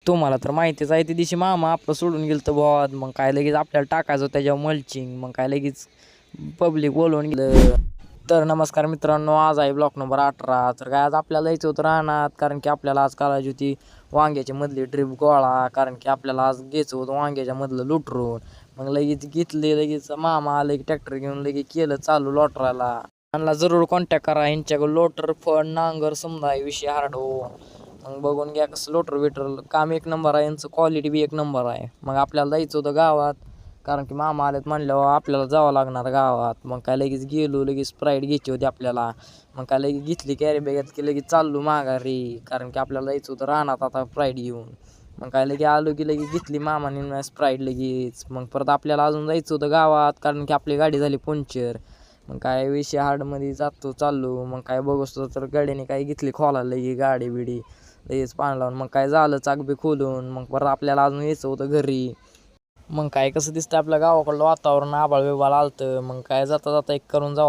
तुम्हाला तर माहितीच आहे, त्या दिवशी मामा आपलं सोडून गेलं तर बुवा, मग काय लगेच आपल्याला टाकायचं त्याच्यावर मल्चिंग, मग काय लगेच पब्लिक बोलवून गेलं. तर नमस्कार मित्रांनो, आज आहे ब्लॉक नंबर 18. तर काय आज आपल्याला यायचं होतं रानात, कारण की आपल्याला आज करायची होती वांग्याची मधली ट्रिप गोळा, कारण की आपल्याला आज घ्यायचं होतं वांग्याच्या मधलं लुटरून. मग लगेच घेतले, लगेच मामा आले की ट्रॅक्टर घेऊन लगेच केलं चालू लोटरायला. त्यांना जरूर कॉन्टॅक्ट करा, यांच्याकडे लोटर फळ नांगर समजा विषय हार्ड हो. मग बघून घ्या कसं लोटर बिटर काम एक नंबर आहे, यांचं क्वालिटी बी एक नंबर आहे. मग आपल्याला जायचं होतं गावात, कारण की मामा आलेत म्हणल्यावर आपल्याला जावं लागणार गावात. मग काय लगेच गेलो, लगेच स्प्राईट घ्यायची होती आपल्याला. मग काय लगेच घेतली कॅरी बॅगेत की लगेच चाललो माघारी, कारण की आपल्याला जायचं होतं रानात आता स्प्राईट घेऊन. मग काय लगेच आलो की लगेच घेतली मामाने स्प्राईट लगेच. मग परत आपल्याला अजून जायचं होतं गावात, कारण की आपली गाडी झाली पंक्चर. मग काय विषय हार्डमध्ये जातो चाललो. मग काय बघतो तर गाडीने काय घेतली खोलायला लगी गाडी बिडी लगेच पाणी लावून. मग काय झालं चाक बी खोलून. मग परत आपल्याला अजून यायचं होतं घरी. मग काय कसं दिसतं आपल्या गावाकडलं वातावरण, आभाळ बिभाळ आलतं. मग काय जाता जाता एक करून जावं